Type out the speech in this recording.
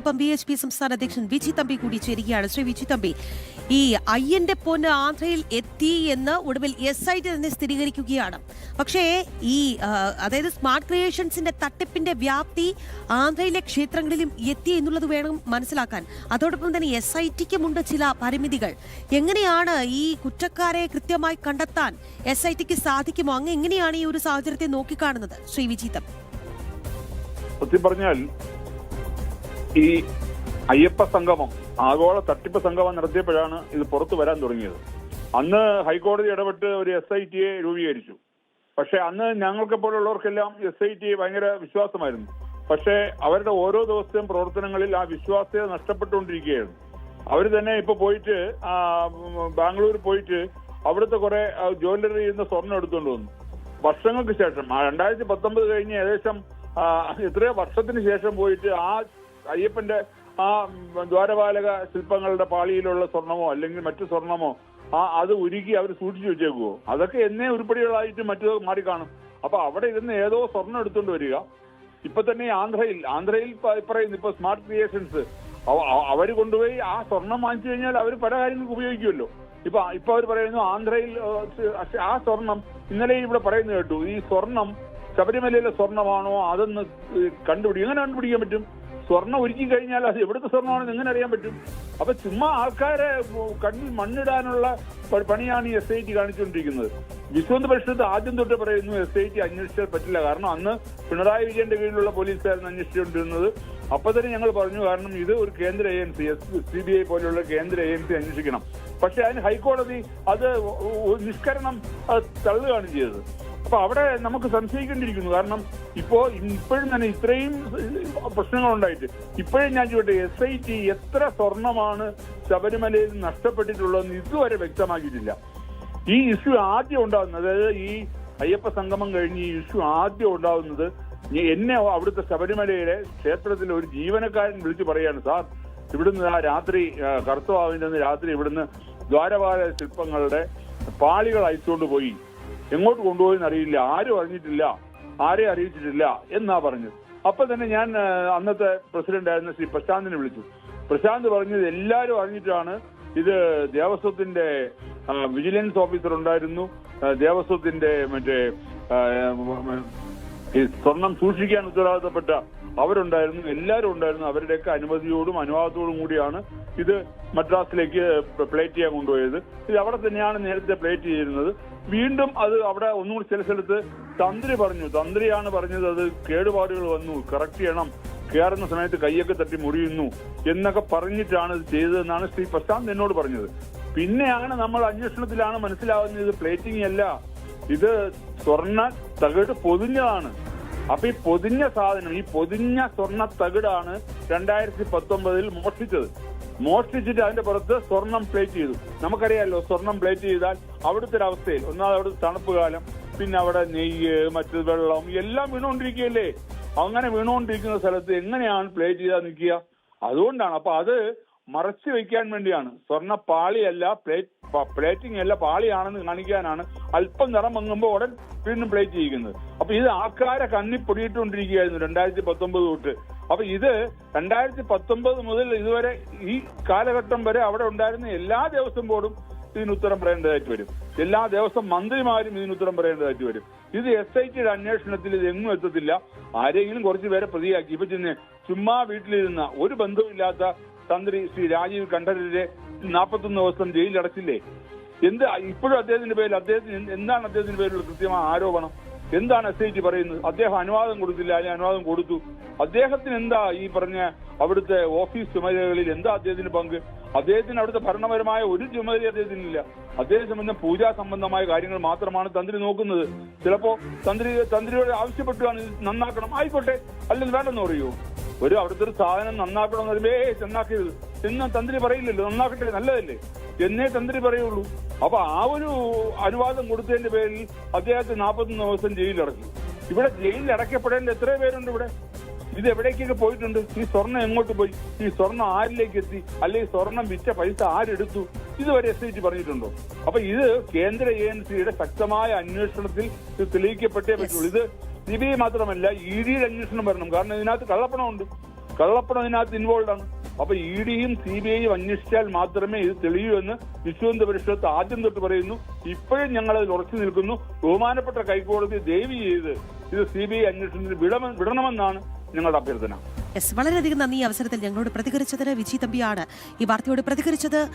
നമുക്കൊപ്പം BHP സംസ്ഥാന അധ്യക്ഷൻ വിജി തമ്പി കൂടി ചേരുകയാണ്. ശ്രീ വിജി തമ്പി, ഈ അയ്യന്റെ പൊന്ന് ആന്ധ്രയിൽ എത്തി എന്ന് ഒടുവിൽ SIT തന്നെ സ്ഥിരീകരിക്കുകയാണ്. പക്ഷേ ഈ അതായത് സ്മാർട്ട് ക്രിയേഷൻസിന്റെ തട്ടിപ്പിന്റെ വ്യാപ്തി ആന്ധ്രയിലെ ക്ഷേത്രങ്ങളിലും എത്തി എന്നുള്ളത് വേണം മനസ്സിലാക്കാൻ. അതോടൊപ്പം തന്നെ SITക്കുമുണ്ട് ചില പരിമിതികൾ. എങ്ങനെയാണ് ഈ കുറ്റക്കാരെ കൃത്യമായി കണ്ടെത്താൻ SITക്ക് സാധിക്കുമോ? അങ്ങ് എങ്ങനെയാണ് ഈ ഒരു സാഹചര്യത്തെ നോക്കിക്കാണുന്നത് ശ്രീ വിജി തമ്പി? സത്യം പറഞ്ഞാൽ ഈ അയ്യപ്പ സംഗമം, ആഗോള തട്ടിപ്പ് സംഗമം നടത്തിയപ്പോഴാണ് ഇത് പുറത്തു വരാൻ തുടങ്ങിയത്. അന്ന് ഹൈക്കോടതി ഇടപെട്ട് ഒരു SITയെ രൂപീകരിച്ചു. പക്ഷെ അന്ന് ഞങ്ങൾക്കെപ്പോലുള്ളവർക്കെല്ലാം SITയെ ഭയങ്കര വിശ്വാസമായിരുന്നു. പക്ഷെ അവരുടെ ഓരോ ദിവസത്തെയും പ്രവർത്തനങ്ങളിൽ ആ വിശ്വാസ്യത നഷ്ടപ്പെട്ടുകൊണ്ടിരിക്കുകയായിരുന്നു. അവർ തന്നെ ഇപ്പൊ പോയിട്ട് ബാംഗ്ലൂർ പോയിട്ട് അവിടുത്തെ കുറെ ജ്വല്ലറി നിന്ന് സ്വർണം എടുത്തുകൊണ്ട് വന്നു. വർഷങ്ങൾക്ക് ശേഷം 2019 കഴിഞ്ഞ് ഏകദേശം എത്രയോ വർഷത്തിന് ശേഷം പോയിട്ട് ആ അയ്യപ്പന്റെ ആ ദ്വാരപാലക ശില്പങ്ങളുടെ പാളിയിലുള്ള സ്വർണമോ അല്ലെങ്കിൽ മറ്റു സ്വർണമോ അത് ഉരുക്കി അവർ സൂക്ഷിച്ചു വെച്ചേക്കുവോ? അതൊക്കെ എന്നേ ഉരുപ്പടികളായിട്ട് മറ്റു മാറിക്കാണും. അപ്പൊ അവിടെ ഇരുന്ന് ഏതോ സ്വർണം എടുത്തുകൊണ്ട് വരിക. ഇപ്പൊ തന്നെ ആന്ധ്രയിൽ പറയുന്നു ഇപ്പൊ സ്മാർട്ട് ക്രിയേഷൻസ് അവര് കൊണ്ടുപോയി ആ സ്വർണം വാങ്ങിച്ചു കഴിഞ്ഞാൽ അവർ പല കാര്യങ്ങൾക്ക് ഉപയോഗിക്കുമല്ലോ. ഇപ്പൊ അവർ പറയുന്നു ആന്ധ്രയിൽ ആ സ്വർണം ഇന്നലെ ഇവിടെ പറയുന്നത് കേട്ടു, ഈ സ്വർണം ശബരിമലയിലെ സ്വർണമാണോ അതൊന്ന് കണ്ടുപിടിക്കും. എങ്ങനെ കണ്ടുപിടിക്കാൻ പറ്റും? സ്വർണം ഒരുക്കി കഴിഞ്ഞാൽ അത് എവിടുത്തെ സ്വർണ്ണമാണെന്ന് എങ്ങനെ അറിയാൻ പറ്റും? അപ്പൊ ചുമ്മാ ആൾക്കാരെ കണ്ണിൽ മണ്ണിടാനുള്ള പണിയാണ് ഈ SIT കാണിച്ചുകൊണ്ടിരിക്കുന്നത്. വിശ്വന്ത് പരിഷത്ത് ആദ്യം തൊട്ട് പറയുന്നു SIT അന്വേഷിച്ചാൽ പറ്റില്ല. കാരണം അന്ന് പിണറായി വിജയന്റെ കീഴിലുള്ള പോലീസുകാരൻ അന്വേഷിച്ചുകൊണ്ടിരുന്നത്. അപ്പൊ തന്നെ ഞങ്ങൾ പറഞ്ഞു, കാരണം ഇത് ഒരു കേന്ദ്ര ഏജൻസി, CBI പോലെയുള്ള കേന്ദ്ര ഏജൻസി അന്വേഷിക്കണം. പക്ഷെ അതിന് ഹൈക്കോടതി അത് നിഷ്കരണം തള്ളുകയാണ് ചെയ്തത്. അപ്പൊ അവിടെ നമുക്ക് സംശയിക്കേണ്ടിയിരിക്കുന്നു. കാരണം ഇപ്പോഴും തന്നെ ഇത്രയും പ്രശ്നങ്ങളുണ്ടായിട്ട് ഇപ്പോഴും ഞാൻ ചോദിക്കട്ടെ, SIT എത്ര സ്വർണമാണ് ശബരിമലയിൽ നഷ്ടപ്പെട്ടിട്ടുള്ളതെന്ന് ഇതുവരെ വ്യക്തമാക്കിയിട്ടില്ല. ഈ ഇഷ്യൂ ആദ്യം ഉണ്ടാകുന്നത്, അതായത് ഈ അയ്യപ്പ സംഗമം കഴിഞ്ഞ് ഈ ഇഷ്യൂ ആദ്യം ഉണ്ടാകുന്നത് എന്നെ അവിടുത്തെ ശബരിമലയിലെ ക്ഷേത്രത്തിലെ ഒരു ജീവനക്കാരൻ വിളിച്ചു പറയാണ്, സാർ ഇവിടുന്ന് ആ രാത്രി കർത്തവാവിന്റെ രാത്രി ഇവിടുന്ന് ദ്വാരപാല ശില്പങ്ങളുടെ പാളികൾ അയച്ചുകൊണ്ട് പോയി, എങ്ങോട്ട് കൊണ്ടുപോയെന്ന് അറിയില്ല, ആരും അറിഞ്ഞിട്ടില്ല, ആരെയും അറിയിച്ചിട്ടില്ല എന്നാ പറഞ്ഞത്. അപ്പൊ തന്നെ ഞാൻ അന്നത്തെ പ്രസിഡന്റ് ആയിരുന്ന ശ്രീ പ്രശാന്തിനെ വിളിച്ചു. പ്രശാന്ത് പറഞ്ഞത് എല്ലാവരും അറിഞ്ഞിട്ടാണ്. ഇത് ദേവസ്വത്തിന്റെ വിജിലൻസ് ഓഫീസർ ഉണ്ടായിരുന്നു, ദേവസ്വത്തിന്റെ മറ്റേ ഈ സ്വർണം സൂക്ഷിക്കാൻ ഉത്തരവാദിത്തപ്പെട്ട അവരുണ്ടായിരുന്നു, എല്ലാവരും ഉണ്ടായിരുന്നു. അവരുടെയൊക്കെ അനുമതിയോടും അനുവാദത്തോടും കൂടിയാണ് ഇത് മദ്രാസിലേക്ക് പ്ലേറ്റ് ചെയ്യാൻ കൊണ്ടുപോയത്. ഇത് അവിടെ തന്നെയാണ് നേരത്തെ പ്ലേറ്റ് ചെയ്തിരുന്നത്. വീണ്ടും അത് അവിടെ ഒന്നുകൂടി ചില സ്ഥലത്ത് തന്ത്രിയാണ് പറഞ്ഞത് അത് കേടുപാടുകൾ വന്നു, കറക്റ്റ് ചെയ്യണം, കയറുന്ന സമയത്ത് കൈയൊക്കെ തട്ടി മുറിയുന്നു എന്നൊക്കെ പറഞ്ഞിട്ടാണ് ഇത് ചെയ്തതെന്നാണ് ശ്രീ പ്രശാന്ത് എന്നോട് പറഞ്ഞത്. പിന്നെയാണ് നമ്മൾ അന്വേഷണത്തിലാണ് മനസ്സിലാവുന്നത് ഇത് പ്ലേറ്റിംഗ് അല്ല, ഇത് സ്വർണ്ണ തകിട് പൊതിഞ്ഞതാണ്. അപ്പൊ ഈ പൊതിഞ്ഞ സാധനം, ഈ പൊതിഞ്ഞ സ്വർണ്ണ തകിടാണ് 2019 മോഷ്ടിച്ചിട്ട് അതിന്റെ പുറത്ത് സ്വർണം പ്ലേറ്റ് ചെയ്തു. നമുക്കറിയാമല്ലോ, സ്വർണം പ്ലേറ്റ് ചെയ്താൽ അവിടുത്തെ ഒരു അവസ്ഥയിൽ ഒന്നാമത് അവിടുത്തെ തണുപ്പ് കാലം, പിന്നെ അവിടെ നെയ്യ്, മറ്റു വെള്ളം എല്ലാം വീണുകൊണ്ടിരിക്കുകയല്ലേ. അങ്ങനെ വീണുകൊണ്ടിരിക്കുന്ന സ്ഥലത്ത് എങ്ങനെയാണ് പ്ലേറ്റ് ചെയ്താൽ നിൽക്കുക? അതുകൊണ്ടാണ്. അപ്പൊ അത് മറച്ചു വെക്കാൻ വേണ്ടിയാണ്. സ്വർണ്ണ പാളിയല്ല, പ്ലേറ്റിംഗ് അല്ല, പാളിയാണെന്ന് കാണിക്കാനാണ് അല്പം നിറം മങ്ങുമ്പോൾ ഉടൻ വീണ്ടും പ്ലേറ്റ് ചെയ്യുന്നത്. അപ്പൊ ഇത് ആൾക്കാരെ കണ്ണി പൊടിയിട്ടുകൊണ്ടിരിക്കുകയായിരുന്നു 2019 തൊട്ട്. അപ്പൊ ഇത് 2019 മുതൽ ഇതുവരെ ഈ കാലഘട്ടം വരെ അവിടെ ഉണ്ടായിരുന്ന എല്ലാ ദേവസ്വം ബോർഡും ഇതിന് ഉത്തരം പറയേണ്ടതായിട്ട് വരും, എല്ലാ ദേവസ്വം മന്ത്രിമാരും ഇതിന് ഉത്തരം പറയേണ്ടതായിട്ട് വരും. ഇത് SITയുടെ അന്വേഷണത്തിൽ ഇത് എങ്ങും എത്തത്തില്ല. ആരെങ്കിലും കുറച്ചു പേരെ പ്രതിയാക്കി. ഇപ്പൊ ചുമ്മാ വീട്ടിലിരുന്ന ഒരു ബന്ധവുമില്ലാത്ത തന്ത്രി ശ്രീ രാജീവ് കണ്ഠരരെ 41 ദിവസം ജയിലിൽ അടച്ചില്ലേ? ഇപ്പോഴും അദ്ദേഹത്തിന്റെ എന്താണ് അദ്ദേഹത്തിന്റെ പേരിലുള്ള കൃത്യമായ ആരോപണം? എന്താണ് SIT പറയുന്നത്? അദ്ദേഹം അനുവാദം കൊടുത്തില്ല, അല്ലെങ്കിൽ അനുവാദം കൊടുത്തു. അദ്ദേഹത്തിന് എന്താ ഈ പറഞ്ഞ അവിടുത്തെ ഓഫീസ് ചുമതലകളിൽ എന്താ അദ്ദേഹത്തിന് പങ്ക്? അദ്ദേഹത്തിന് അവിടുത്തെ ഭരണപരമായ ഒരു ചുമതല അദ്ദേഹത്തിനില്ല. അദ്ദേഹം സംബന്ധം പൂജാ സംബന്ധമായ കാര്യങ്ങൾ മാത്രമാണ് തന്ത്രി നോക്കുന്നത്. ചിലപ്പോ തന്ത്രിയോട് ആവശ്യപ്പെട്ടാണ് ഇത് നന്നാക്കണം, ആയിക്കോട്ടെ, അല്ലെങ്കിൽ വേണ്ടെന്ന് പറയുമോ? അവിടുത്തെ ഒരു സാധനം നന്നാക്കണം എന്ന് പറയുമ്പോ നന്നാക്കരുത് എന്ന് തന്ത്രി പറയില്ലല്ലോ. നന്നാക്കട്ടെ, നല്ലതല്ലേ എന്നേ തന്ത്രി പറയുള്ളൂ. അപ്പൊ ആ ഒരു അനുവാദം കൊടുത്തതിന്റെ പേരിൽ അദ്ദേഹത്തെ 41 ദിവസം ജയിലിലടക്കി. ഇവിടെ ജയിലിൽ അടയ്ക്കപ്പെടേണ്ട എത്ര പേരുണ്ട് ഇവിടെ? ഇത് എവിടേക്കൊക്കെ പോയിട്ടുണ്ട്? ഈ സ്വർണം എങ്ങോട്ട് പോയി? ഈ സ്വർണം ആരിലേക്ക് എത്തി? അല്ലെങ്കിൽ സ്വർണം വിറ്റ പൈസ ആരെടുത്തു? ഇതുവരെ SIT പറഞ്ഞിട്ടുണ്ടോ? അപ്പൊ ഇത് കേന്ദ്ര ഏജൻസിയുടെ ശക്തമായ അന്വേഷണത്തിൽ തെളിയിക്കപ്പെട്ടേ പറ്റുള്ളൂ. ഇത് CBI മാത്രമല്ല, EDയുടെ അന്വേഷണം വരണം. കാരണം ഇതിനകത്ത് കള്ളപ്പണമുണ്ട്. കള്ളപ്പണം ഇതിനകത്ത് ഇൻവോൾവ് ആണ്. അപ്പൊ EDയും CBIയും അന്വേഷിച്ചാൽ മാത്രമേ ഇത് തെളിയൂ എന്ന് വിശ്വഹിന്ദു പരിഷത്ത് ആദ്യം തൊട്ട് പറയുന്നു. ഇപ്പോഴും ഞങ്ങൾ അതിൽ ഉറച്ചു നിൽക്കുന്നു. ബഹുമാനപ്പെട്ട ഹൈക്കോടതി ദയവ് ചെയ്ത് ഇത് CBI അന്വേഷണത്തിന് വിടണമെന്നാണ് ഞങ്ങളുടെ അഭ്യർത്ഥന. വളരെയധികം നന്ദി. ഈ അവസരത്തിൽ ഞങ്ങളോട് പ്രതികരിച്ചതിന് വിജി തമ്പിയാണ് ഈ വാർത്തയോട് പ്രതികരിച്ചത്.